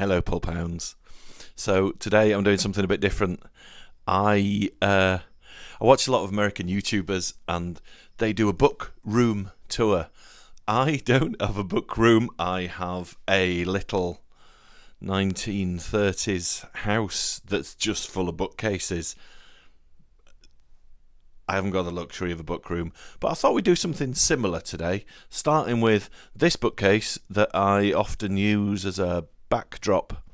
Hello, Pulp Hounds. So today I'm doing something a bit different. I watch a lot of American YouTubers and they do a book room tour. I don't have a book room. I have a little 1930s house that's just full of bookcases. I haven't got the luxury of a book room, but I thought we'd do something similar today, starting with this bookcase that I often use as a backdrop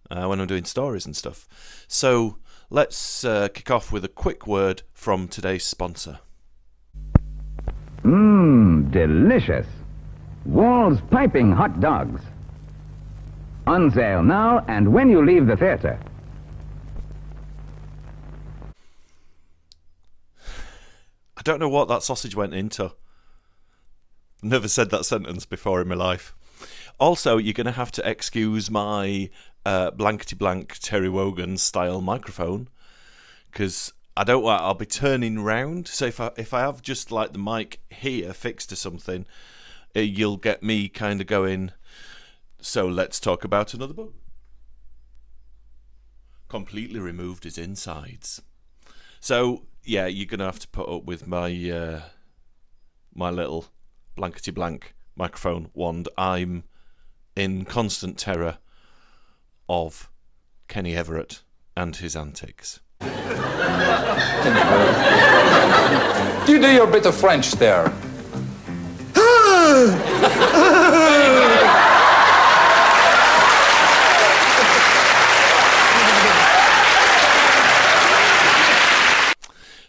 when I'm doing stories and stuff. So let's kick off with a quick word from today's sponsor. Delicious. Wall's Piping Hot Dogs. On sale now and when you leave the theater. I don't know what that sausage went into. Never said that sentence before in my life. Also, you're going to have to excuse my blankety-blank Terry Wogan style microphone, because I'll be turning round. So if I have just like the mic here fixed to something, you'll get me kind of going, so let's talk about another book. Completely removed his insides. So yeah, you're going to have to put up with my my little blankety-blank microphone wand. I'm in constant terror of Kenny Everett and his antics. Do you do your bit of French there?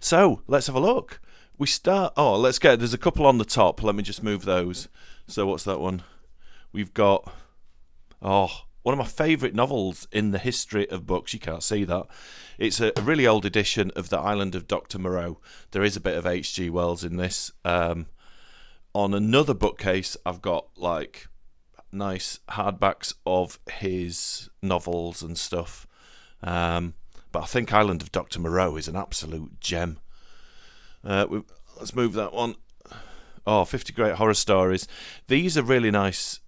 So let's have a look. There's a couple on the top. Let me just move those. So what's that one? We've got one of my favourite novels in the history of books. You can't see that. It's a really old edition of The Island of Dr. Moreau. There is a bit of H.G. Wells in this. On another bookcase, I've got like nice hardbacks of his novels and stuff. But I think Island of Dr. Moreau is an absolute gem. Let's move that one. 50 Great Horror Stories. These are really nice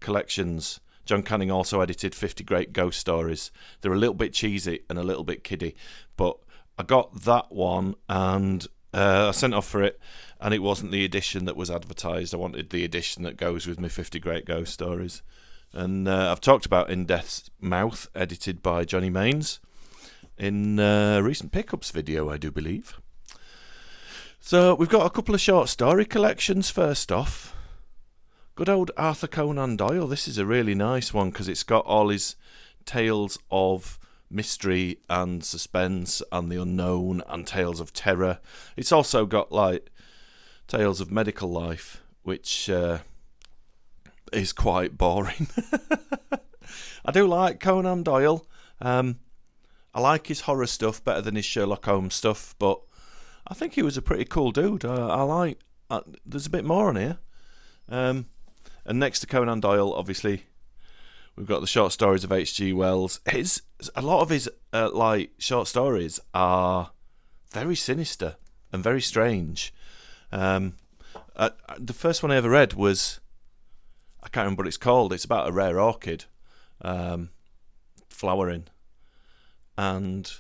collections. John Canning also edited 50 Great Ghost Stories. They're a little bit cheesy and a little bit kiddie, but I got that one and I sent off for it, and it wasn't the edition that was advertised. I wanted the edition that goes with my 50 Great Ghost Stories. And I've talked about In Death's Mouth, edited by Johnny Maines, in a recent pickups video, I do believe. So we've got a couple of short story collections first off. Good old Arthur Conan Doyle. This is a really nice one because it's got all his tales of mystery and suspense and the unknown and tales of terror. It's also got like tales of medical life, which is quite boring. I do like Conan Doyle. I like his horror stuff better than his Sherlock Holmes stuff, but I think he was a pretty cool dude. There's a bit more on here. And next to Conan Doyle, obviously, we've got the short stories of H.G. Wells. A lot of his short stories are very sinister and very strange. The first one I ever read was, I can't remember what it's called. It's about a rare orchid flowering, and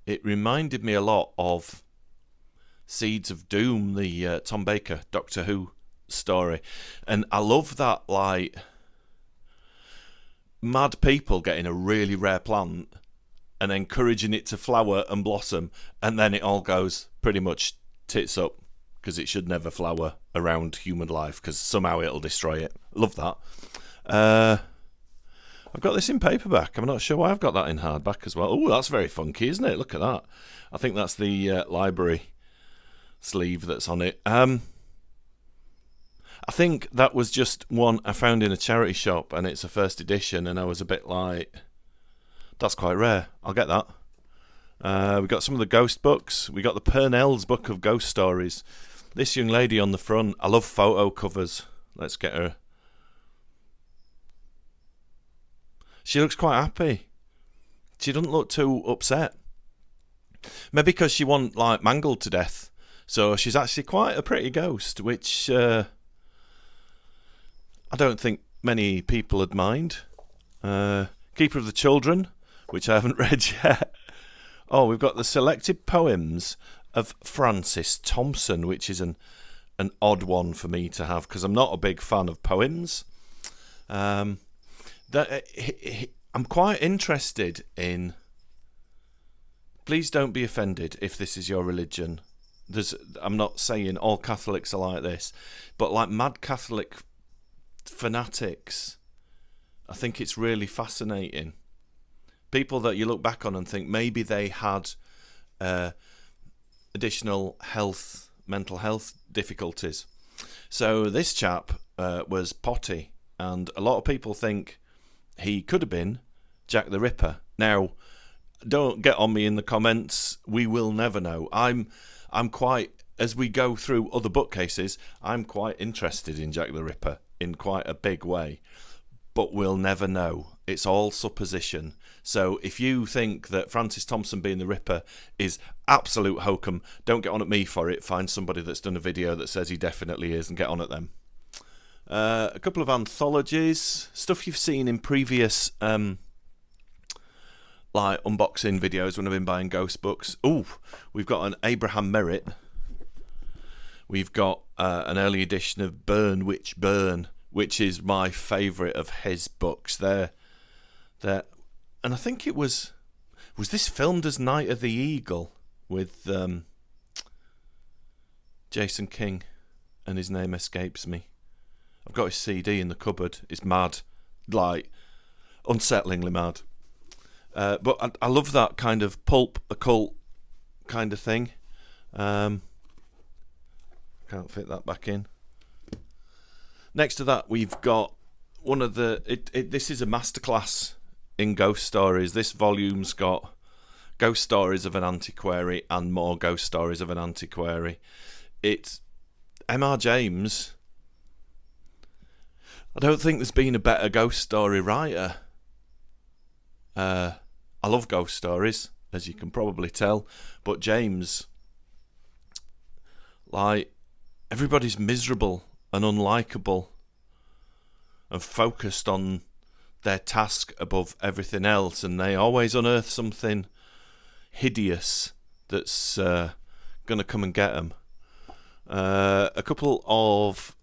it reminded me a lot of Seeds of Doom, the Tom Baker Doctor Who story. And I love that, like, mad people getting a really rare plant and encouraging it to flower and blossom, and then it all goes pretty much tits up because it should never flower around human life because somehow it'll destroy it. Love that. I've got this in paperback. I'm not sure why I've got that in hardback as well. Oh, that's very funky, isn't it? Look at that. I think that's the library sleeve that's on it. I think that was just one I found in a charity shop, and it's a first edition, and I was a bit like, that's quite rare. I'll get that. We got some of the ghost books. We got the Purnell's book of ghost stories. This young lady on the front. I love photo covers. Let's get her. She looks quite happy. She doesn't look too upset. Maybe because she wasn't like mangled to death. So she's actually quite a pretty ghost, which I don't think many people would mind. Keeper of the Children, which I haven't read yet. Oh, we've got the selected poems of Francis Thompson, which is an odd one for me to have because I'm not a big fan of poems. I'm quite interested in. Please don't be offended if this is your religion. I'm not saying all Catholics are like this, but like mad Catholic fanatics, I think it's really fascinating. People that you look back on and think maybe they had additional mental health difficulties. So this chap was potty, and a lot of people think he could have been Jack the Ripper. Now, don't get on me in the comments. We will never know. I'm quite, as we go through other bookcases, I'm quite interested in Jack the Ripper in quite a big way. But we'll never know. It's all supposition. So if you think that Francis Thompson being the Ripper is absolute hokum, don't get on at me for it. Find somebody that's done a video that says he definitely is and get on at them. A couple of anthologies, stuff you've seen in previous like unboxing videos when I've been buying ghost books. Ooh, we've got an Abraham Merritt. We've got an early edition of Burn Witch Burn, which is my favourite of his books. There, and I think it was this filmed as Night of the Eagle with Jason King, and his name escapes me. I've got his CD in the cupboard. It's mad, like unsettlingly mad. But I love that kind of pulp occult kind of thing. Can't fit that back in. Next to that, we've got one of the. This is a masterclass in ghost stories. This volume's got ghost stories of an antiquary and more ghost stories of an antiquary. It's M.R. James. I don't think there's been a better ghost story writer. I love ghost stories, as you can probably tell, but James, like, everybody's miserable and unlikable and focused on their task above everything else, and they always unearth something hideous that's going to come and get them. A couple of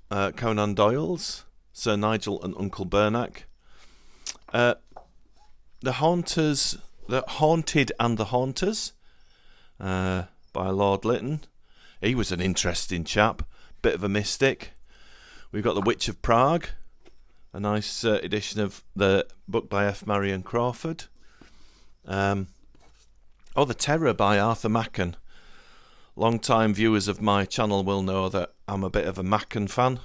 Conan Doyle's, Sir Nigel and Uncle Bernac. The Haunted and the Haunters, by Lord Lytton. He was an interesting chap, bit of a mystic. We've got The Witch of Prague, a nice edition of the book by F. Marion Crawford. The Terror by Arthur Machen. Long-time viewers of my channel will know that I'm a bit of a Machen fan.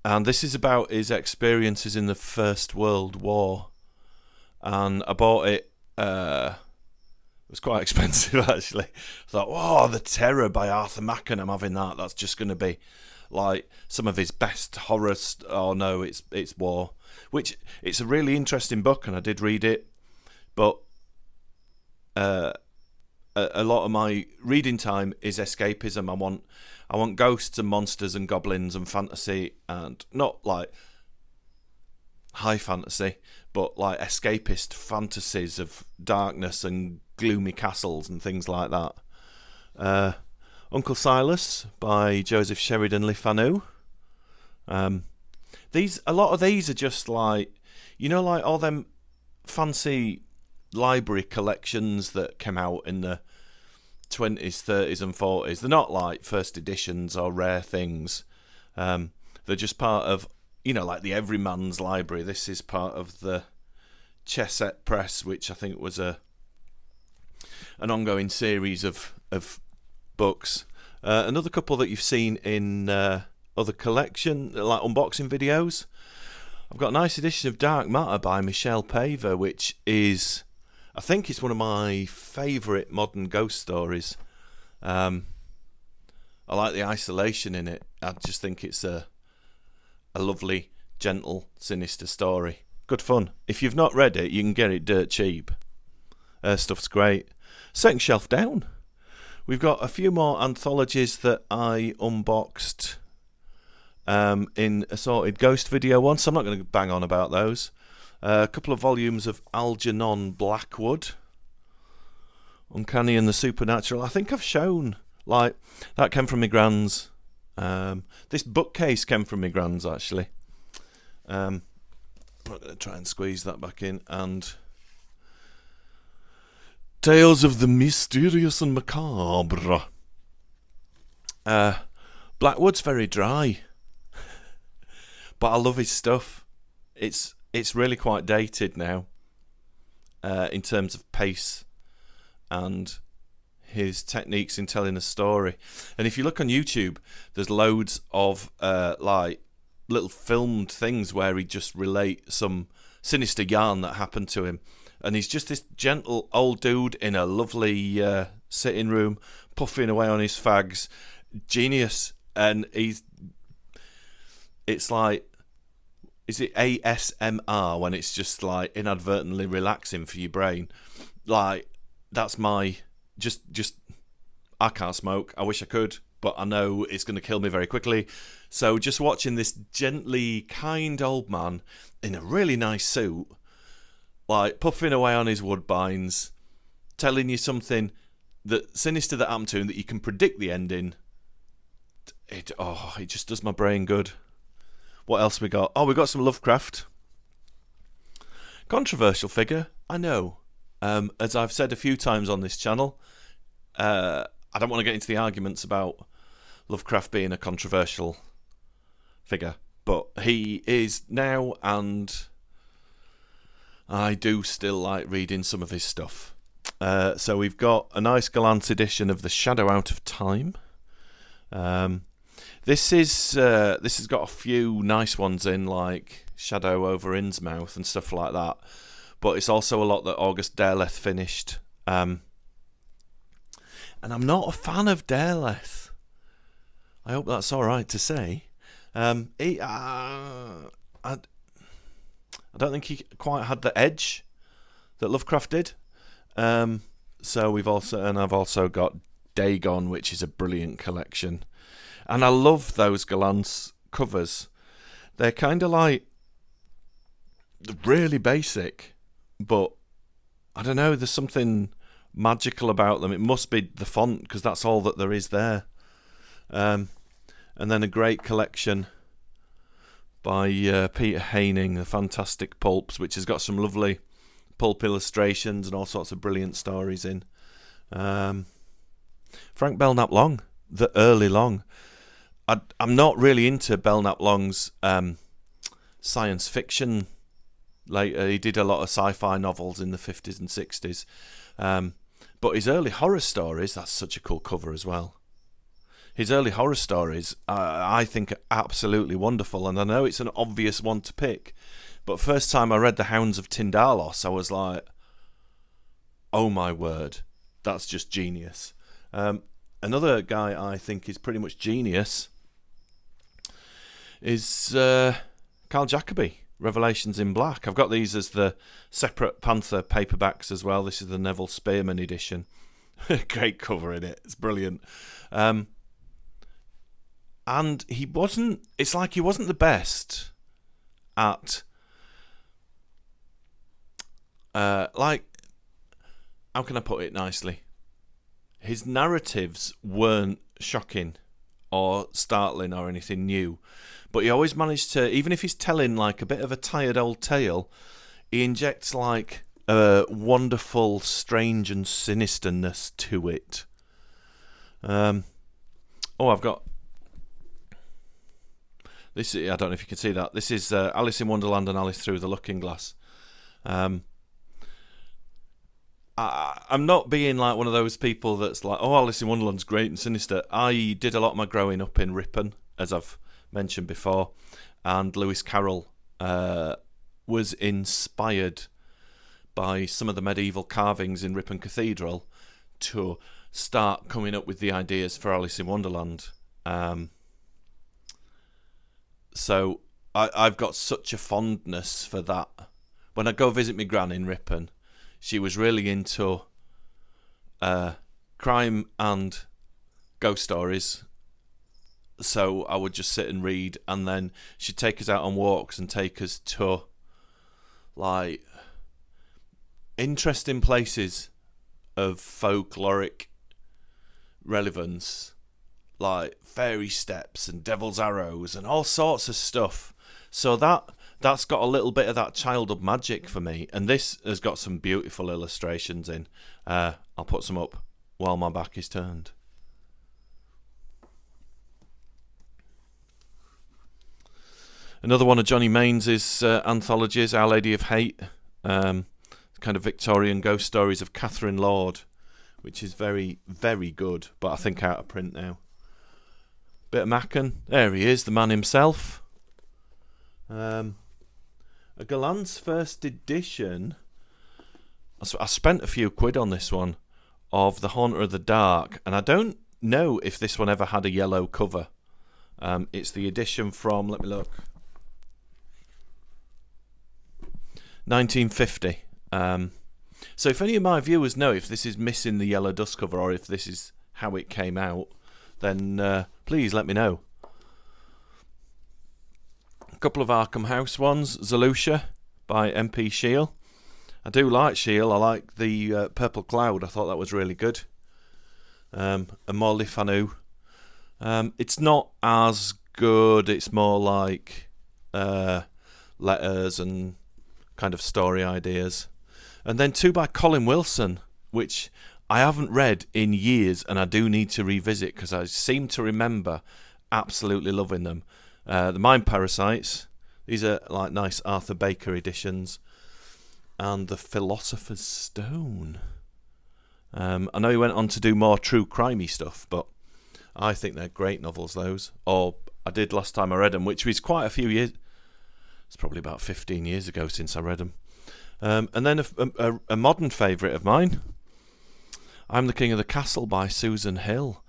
And this is about his experiences in the First World War. And I bought it. It was quite expensive, actually. I thought, oh, The Terror by Arthur Machen. I'm having that. That's just going to be like some of his best horror. Oh, no, it's war. Which, it's a really interesting book, and I did read it. But a lot of my reading time is escapism. I want ghosts and monsters and goblins and fantasy, and not like high fantasy, but like escapist fantasies of darkness and gloomy castles and things like that. Uncle Silas by Joseph Sheridan Le Fanu. A lot of these are just like, like all them fancy library collections that came out in the 20s, 30s and 40s. They're not like first editions or rare things. They're just part of, like the Everyman's Library. This is part of the Chesset Press, which I think was an ongoing series of books. Another couple that you've seen in other collection, like unboxing videos. I've got a nice edition of Dark Matter by Michelle Paver, which is, I think it's one of my favourite modern ghost stories. I like the isolation in it. I just think it's a lovely, gentle, sinister story. Good fun. If you've not read it, you can get it dirt cheap. Stuff's great. Second shelf down. We've got a few more anthologies that I unboxed in assorted ghost video once. I'm not going to bang on about those. A couple of volumes of Algernon Blackwood, Uncanny and the Supernatural. I think I've shown, like, that came from my gran's. This bookcase came from my gran's, actually. I'm not going to try and squeeze that back in. And Tales of the Mysterious and Macabre. Blackwood's very dry, but I love his stuff. It's really quite dated now, in terms of pace and his techniques in telling a story. And if you look on YouTube, there's loads of like little filmed things where he just relate some sinister yarn that happened to him. And he's just this gentle old dude in a lovely sitting room, puffing away on his fags. Genius. And it's like, is it ASMR when it's just like inadvertently relaxing for your brain? Like, that's my just I can't smoke. I wish I could, but I know it's going to kill me very quickly. So just watching this gently kind old man in a really nice suit, like puffing away on his woodbines, telling you something that sinister that happened to him that you can predict the ending. It just does my brain good. What else we got? Oh, we got some Lovecraft. Controversial figure, I know. As I've said a few times on this channel, I don't want to get into the arguments about Lovecraft being a controversial figure, but he is now, and I do still like reading some of his stuff. So we've got a nice gallant edition of The Shadow Out of Time. This has got a few nice ones in, like Shadow over Innsmouth and stuff like that. But it's also a lot that August Derleth finished. And I'm not a fan of Derleth. I hope that's all right to say. I don't think he quite had the edge that Lovecraft did. So I've also got Dagon, which is a brilliant collection. And I love those Gallant covers. They're kind of like really basic, but I don't know, there's something magical about them. It must be the font, because that's all that there is there. And then a great collection by Peter Haining, The Fantastic Pulps, which has got some lovely pulp illustrations and all sorts of brilliant stories in. Frank Belknap Long, the early Long. I'm not really into Belknap Long's science fiction. Later, he did a lot of sci-fi novels in the 50s and 60s. But his early horror stories, that's such a cool cover as well. His early horror stories, I think, are absolutely wonderful. And I know it's an obvious one to pick, but first time I read The Hounds of Tyndalos, I was like, oh my word, that's just genius. Another guy I think is pretty much genius is Carl Jacobi, Revelations in Black. I've got these as the separate Panther paperbacks as well. This is the Neville Spearman edition. Great cover in it. It's brilliant. And it's like he wasn't the best at, like, how can I put it nicely? His narratives weren't shocking or startling or anything new, but he always managed to, even if he's telling like a bit of a tired old tale, he injects like a wonderful strange and sinisterness to it. I've got this. I don't know if you can see that. This is Alice in Wonderland and Alice Through the Looking Glass. I'm not being like one of those people that's like, oh, Alice in Wonderland's great and sinister. I did a lot of my growing up in Ripon, as I've mentioned before, and Lewis Carroll was inspired by some of the medieval carvings in Ripon Cathedral to start coming up with the ideas for Alice in Wonderland. So I've got such a fondness for that. When I go visit my gran in Ripon, she was really into crime and ghost stories. So I would just sit and read, and then she'd take us out on walks and take us to like interesting places of folkloric relevance, like fairy steps and devil's arrows and all sorts of stuff. So that's got a little bit of that childhood magic for me, and this has got some beautiful illustrations in. I'll put some up while my back is turned. Another one of Johnny Mains's anthologies, Our Lady of Hate, kind of Victorian ghost stories of Catherine Lord, which is very, very good, but I think out of print now. Bit of Mackin. There he is, the man himself. A Galland's first edition. I spent a few quid on this one, of The Haunter of the Dark, and I don't know if this one ever had a yellow cover. It's the edition from, let me look, 1950. So if any of my viewers know if this is missing the yellow dust cover or if this is how it came out, then please let me know. A couple of Arkham House ones. Zalusha by MP Shiel. I do like Shiel. I like the Purple Cloud. I thought that was really good. And Morley Fanu. It's not as good. It's more like letters and kind of story ideas. And then two by Colin Wilson, which I haven't read in years, and I do need to revisit because I seem to remember absolutely loving them. The Mind Parasites, these are like nice Arthur Baker editions, and The Philosopher's Stone. I know he went on to do more true crimey stuff, but I think they're great novels, those. Or I did last time I read them, which was quite a few years. It's probably about 15 years ago since I read them. And then a modern favourite of mine, I'm the King of the Castle by Susan Hill.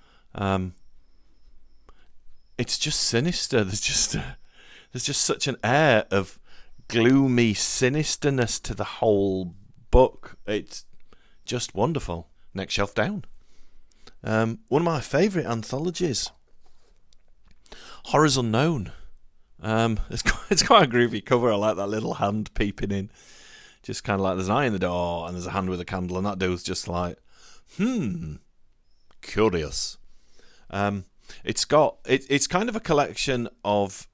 It's just sinister. There's just such an air of gloomy sinisterness to the whole book. It's just wonderful. Next shelf down. One of my favourite anthologies, Horrors Unknown. It's quite a groovy cover. I like that little hand peeping in. Just kind of like there's an eye in the door and there's a hand with a candle, and that dude's just like, curious. It's kind of a collection of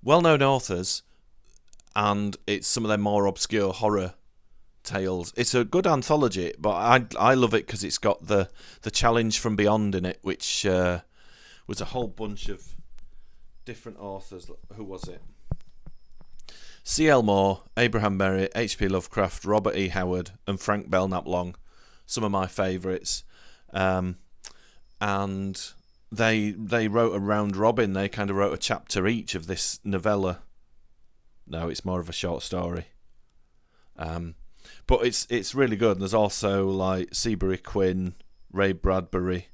well-known authors, and it's some of their more obscure horror tales. It's a good anthology, but I love it because it's got the Challenge from Beyond in it, which was a whole bunch of different authors. Who was it? C.L. Moore, Abraham Merritt, H.P. Lovecraft, Robert E. Howard, and Frank Belknap Long. Some of my favourites. And they wrote a round robin. They kind of wrote a chapter each of this novella. No, it's more of a short story. But it's really good. And there's also like Seabury Quinn, Ray Bradbury,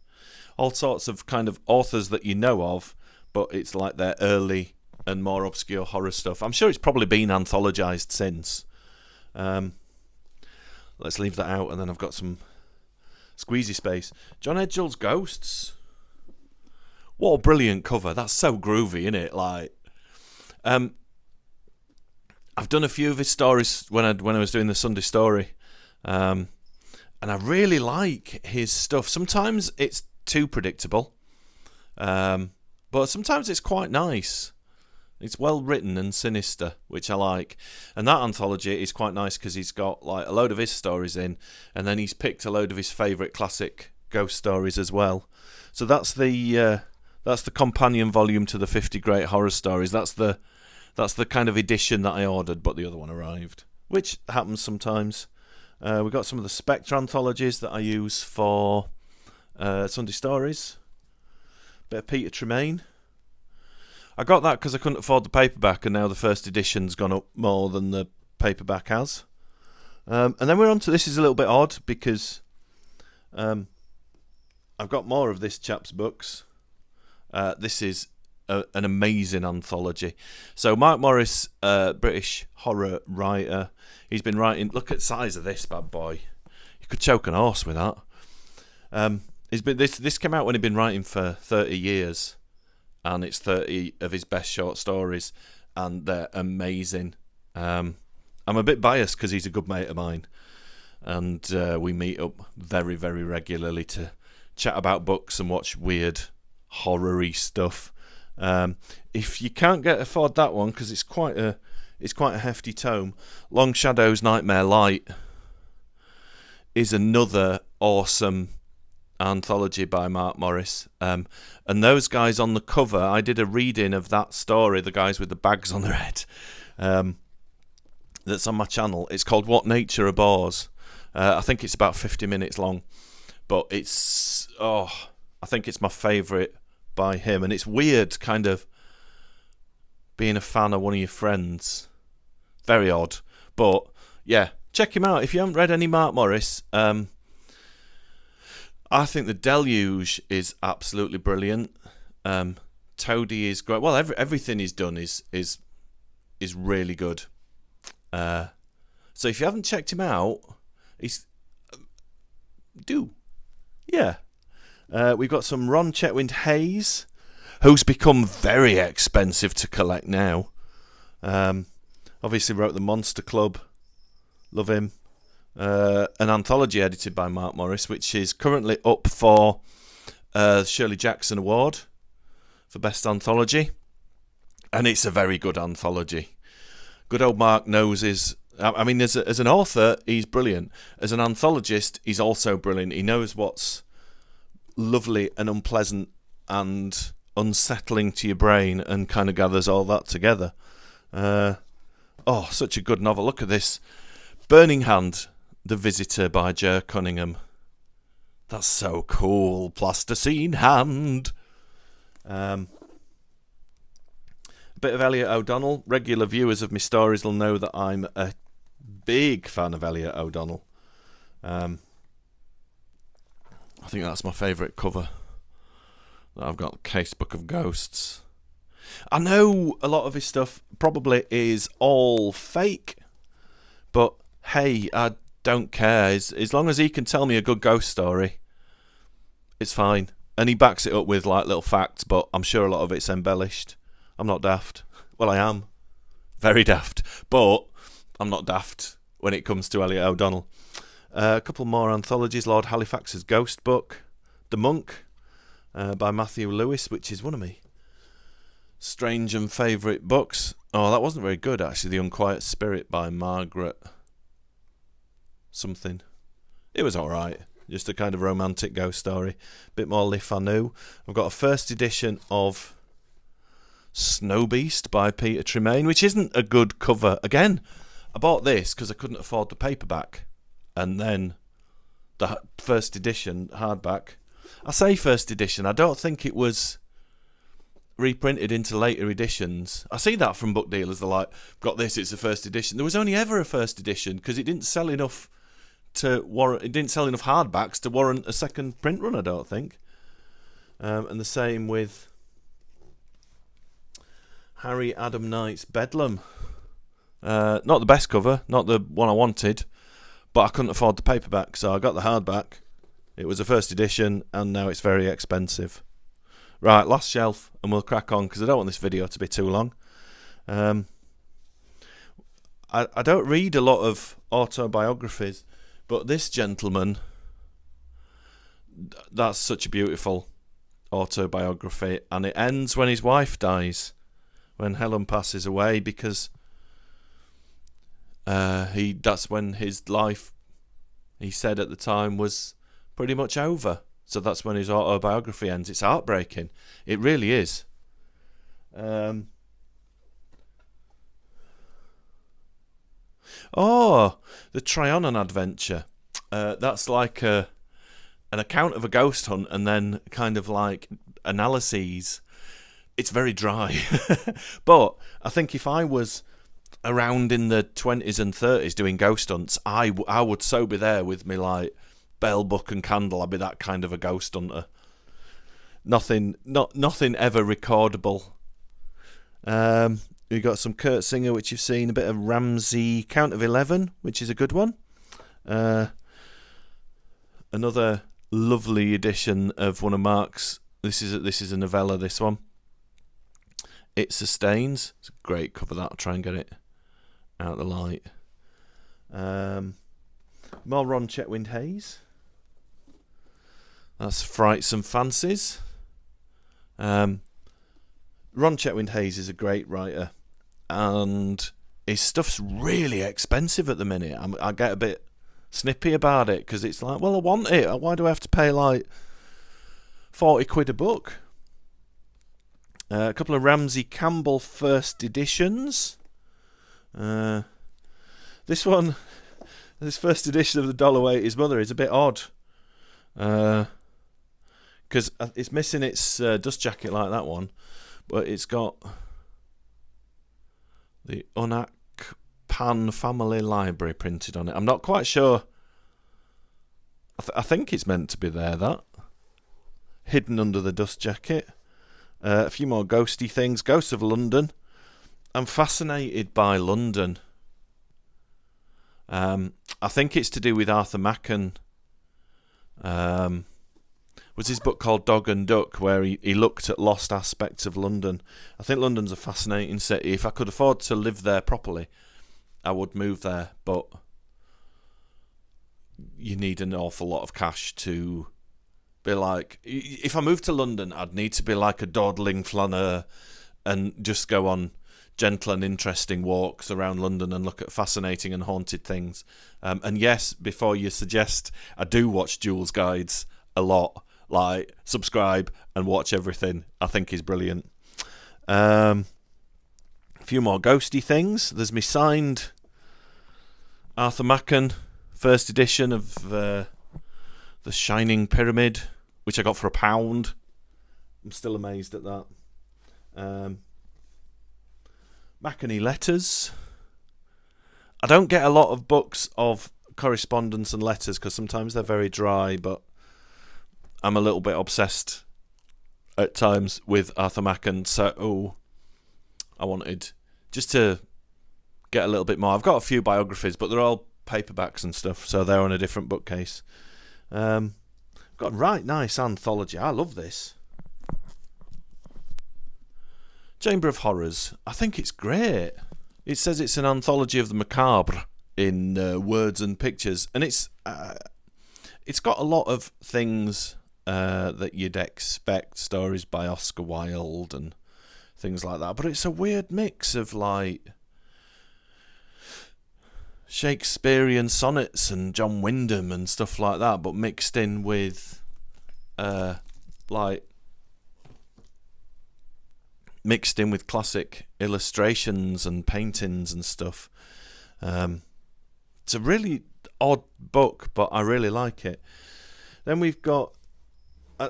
all sorts of kind of authors that you know of, but it's like their early and more obscure horror stuff. I'm sure it's probably been anthologized since. Let's leave that out, and then I've got some squeezy space. John Edgell's Ghosts. What a brilliant cover. That's so groovy, isn't it? Like, I've done a few of his stories when I was doing the Sunday Story, and I really like his stuff. Sometimes it's too predictable, but sometimes it's quite nice. It's well written and sinister, which I like. And that anthology is quite nice because he's got like a load of his stories in, and then he's picked a load of his favourite classic ghost stories as well. So that's the companion volume to the 50 Great Horror Stories. That's the kind of edition that I ordered, but the other one arrived, which happens sometimes. We've got some of the Spectre anthologies that I use for Sunday Stories. Bit of Peter Tremaine. I got that because I couldn't afford the paperback, and now the first edition's gone up more than the paperback has. And then we're on to, this is a little bit odd because I've got more of this chap's books. This is an amazing anthology. So Mark Morris, British horror writer, he's been writing, look at the size of this bad boy. You could choke an horse with that. This came out when he'd been writing for 30 years, and it's 30 of his best short stories, and they're amazing. I'm a bit biased because he's a good mate of mine, and we meet up very, very regularly to chat about books and watch weird, horror-y stuff. If you can't afford that one, because it's quite a hefty tome, Long Shadow's Nightmare Light is another awesome anthology by Mark Morris. And those guys on the cover, I did a reading of that story, the guys with the bags on their head, that's on my channel. It's called What Nature Abhors. I think it's about 50 minutes long, but I think it's my favourite by him. And it's weird kind of being a fan of one of your friends. Very odd. But yeah, check him out if you haven't read any Mark Morris. I think The Deluge is absolutely brilliant. Toady is great. Well, everything he's done is really good. So if you haven't checked him out, we've got some Ron Chetwynd Hayes, who's become very expensive to collect now. Obviously wrote The Monster Club. Love him. An anthology edited by Mark Morris, which is currently up for Shirley Jackson Award for Best Anthology. And it's a very good anthology. Good old Mark knows his... I mean, as an author, he's brilliant. As an anthologist, he's also brilliant. He knows what's lovely and unpleasant and unsettling to your brain and kind of gathers all that together. Such a good novel. Look at this. Burning Hand, The Visitor by Jer Cunningham. That's so cool. Plasticine hand. A bit of Elliot O'Donnell. Regular viewers of my stories will know that I'm a big fan of Elliot O'Donnell. I think that's my favourite cover. I've got Casebook of Ghosts. I know a lot of his stuff probably is all fake, but hey, I don't care. As long as he can tell me a good ghost story, it's fine. And he backs it up with like little facts, but I'm sure a lot of it's embellished. I'm not daft. Well, I am. Very daft. But I'm not daft when it comes to Elliot O'Donnell. A couple more anthologies. Lord Halifax's Ghost Book. The Monk by Matthew Lewis, which is one of me strange and favourite books. Oh, that wasn't very good, actually. The Unquiet Spirit by Margaret something. It was alright. Just a kind of romantic ghost story. Bit more Le Fanu. I've got a first edition of Snow Beast by Peter Tremaine, which isn't a good cover. Again, I bought this because I couldn't afford the paperback. And then the first edition hardback. I say first edition. I don't think it was reprinted into later editions. I see that from book dealers. They're like, got this, it's a first edition. There was only ever a first edition because it didn't sell enough to warrant. It didn't sell enough hardbacks to warrant a second print run, I don't think. And the same with Harry Adam Knight's Bedlam. Not the best cover, not the one I wanted, but I couldn't afford the paperback, so I got the hardback. It was a first edition, and now it's very expensive. Right, last shelf, and we'll crack on, because I don't want this video to be too long. I don't read a lot of autobiographies, but this gentleman, that's such a beautiful autobiography, and it ends when his wife dies, when Helen passes away, because that's when his life, he said at the time, was pretty much over. So that's when his autobiography ends. It's heartbreaking. It really is. The Trionon Adventure. That's like an account of a ghost hunt and then kind of like analyses. It's very dry. But I think if I was around in the 20s and 30s doing ghost hunts, I would so be there with me like bell, book and candle. I'd be that kind of a ghost hunter. Nothing ever recordable. We got some Kurt Singer, which you've seen, a bit of Ramsey Count of 11, which is a good one. Another lovely edition of one of Mark's. This is a novella. This one. It Sustains. It's a great cover. That I'll try and get it out of the light. More Ron Chetwynd Hayes. That's Frightsome Fancies. Ron Chetwynd Hayes is a great writer, and his stuff's really expensive at the minute. I get a bit snippy about it because it's like, well, I want it. Why do I have to pay like 40 quid a book? A couple of Ramsey Campbell first editions. This first edition of The Doll Who Ate His Mother is a bit odd. Because it's missing its dust jacket like that one, but it's got the Unak Pan Family Library printed on it. I'm not quite sure. I think it's meant to be there, that. Hidden under the dust jacket. A few more ghosty things. Ghosts of London. I'm fascinated by London. I think it's to do with Arthur Machen. Was his book called Dog and Duck, where he looked at lost aspects of London. I think London's a fascinating city. If I could afford to live there properly, I would move there, but you need an awful lot of cash to be like... If I moved to London, I'd need to be like a dawdling flaneur and just go on gentle and interesting walks around London and look at fascinating and haunted things. And yes, before you suggest, I do watch Jules Guides a lot. Like, subscribe and watch everything. I think he's brilliant. A few more ghosty things. There's me signed Arthur Machen first edition of The Shining Pyramid, which I got for £1. I'm still amazed at that. Machen letters. I don't get a lot of books of correspondence and letters because sometimes they're very dry, but I'm a little bit obsessed at times with Arthur Machen, so I wanted just to get a little bit more. I've got a few biographies, but they're all paperbacks and stuff, so they're on a different bookcase. Got a right nice anthology. I love this. Chamber of Horrors. I think it's great. It says it's an anthology of the macabre in words and pictures, and it's got a lot of things that you'd expect, stories by Oscar Wilde and things like that, but it's a weird mix of like Shakespearean sonnets and John Wyndham and stuff like that, but mixed in with classic illustrations and paintings and stuff. It's a really odd book, but I really like it. Then we've got...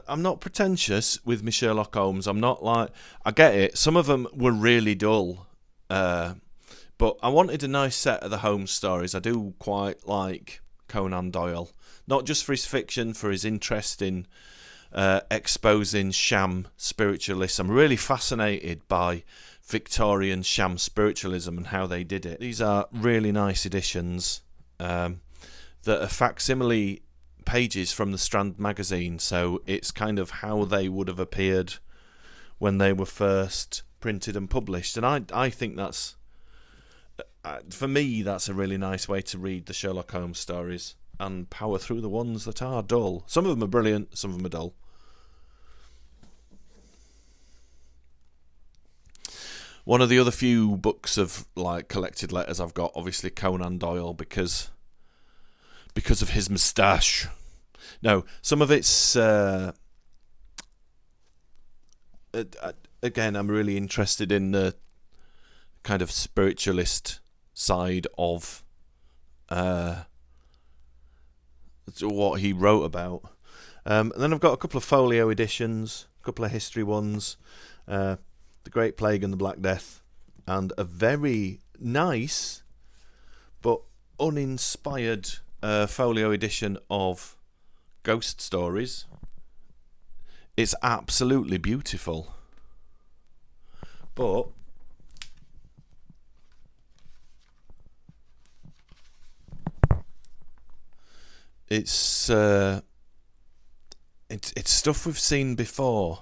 I'm not pretentious with my Sherlock Holmes. I'm not like... I get it. Some of them were really dull. But I wanted a nice set of the Holmes stories. I do quite like Conan Doyle. Not just for his fiction, for his interest in exposing sham spiritualists. I'm really fascinated by Victorian sham spiritualism and how they did it. These are really nice editions that are facsimile pages from the Strand magazine, so it's kind of how they would have appeared when they were first printed and published. And I think that's... for me, that's a really nice way to read the Sherlock Holmes stories and power through the ones that are dull. Some of them are brilliant, some of them are dull. One of the other few books of like collected letters I've got, obviously Conan Doyle, because of his moustache. No, some of it's... again, I'm really interested in the kind of spiritualist side of what he wrote about. And then I've got a couple of folio editions, a couple of history ones, The Great Plague and the Black Death, and a very nice but uninspired folio edition of Ghost Stories. It's absolutely beautiful, but it's it's stuff we've seen before.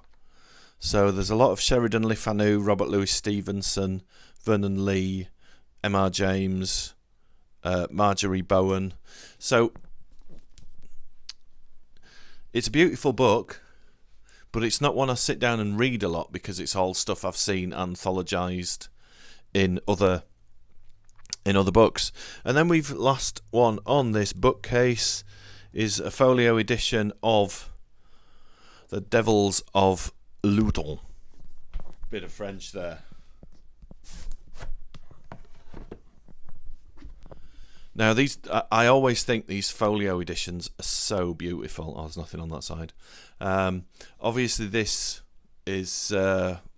So there's a lot of Sheridan Le Fanu, Robert Louis Stevenson, Vernon Lee, M.R. James, Marjorie Bowen. So it's a beautiful book, but it's not one I sit down and read a lot because it's all stuff I've seen anthologized in other books. And then we've last one on this bookcase is a folio edition of The Devils of Loudon. Bit of French there. Now these, I always think these folio editions are so beautiful. Oh, there's nothing on that side. Obviously this is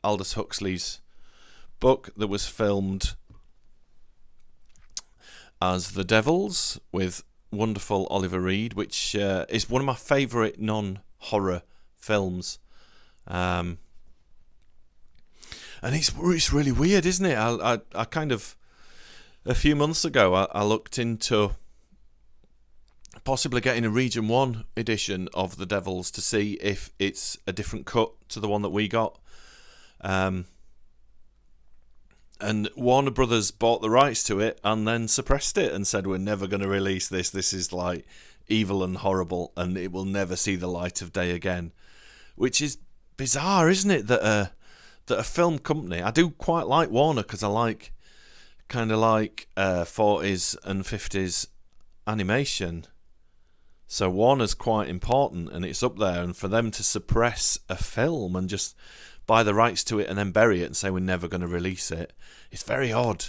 Aldous Huxley's book that was filmed as The Devils with wonderful Oliver Reed, which is one of my favourite non-horror films. And it's really weird, isn't it? I kind of, a few months ago, I looked into possibly getting a Region 1 edition of The Devils to see if it's a different cut to the one that we got. And Warner Brothers bought the rights to it and then suppressed it and said, we're never going to release this. This is like evil and horrible and it will never see the light of day again. Which is bizarre, isn't it? That a film company, I do quite like Warner because I like kind of like 40s and 50s animation. So Warner's quite important and it's up there, and for them to suppress a film and just buy the rights to it and then bury it and say we're never going to release it, it's very odd.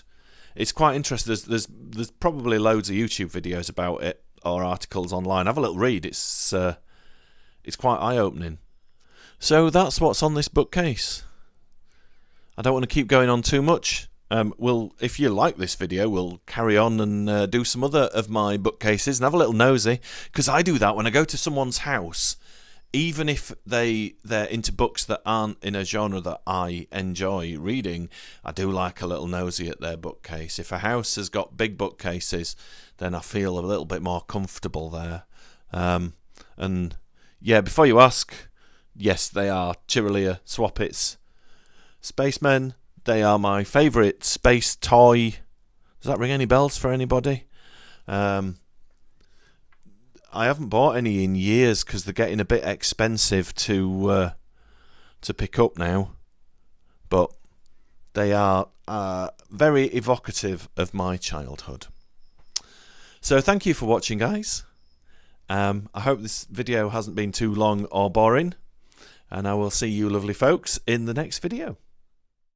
It's quite interesting. There's probably loads of YouTube videos about it or articles online. Have a little read. It's quite eye-opening. So that's what's on this bookcase. I don't want to keep going on too much. If you like this video, we'll carry on and do some other of my bookcases and have a little nosy, because I do that when I go to someone's house. Even if they're into books that aren't in a genre that I enjoy reading, I do like a little nosy at their bookcase. If a house has got big bookcases, then I feel a little bit more comfortable there. And yeah, before you ask, yes, they are Chiralier Swappets Spacemen. They are my favourite space toy. Does that ring any bells for anybody? I haven't bought any in years because they're getting a bit expensive to pick up now. But they are very evocative of my childhood. So thank you for watching, guys. I hope this video hasn't been too long or boring. And I will see you lovely folks in the next video.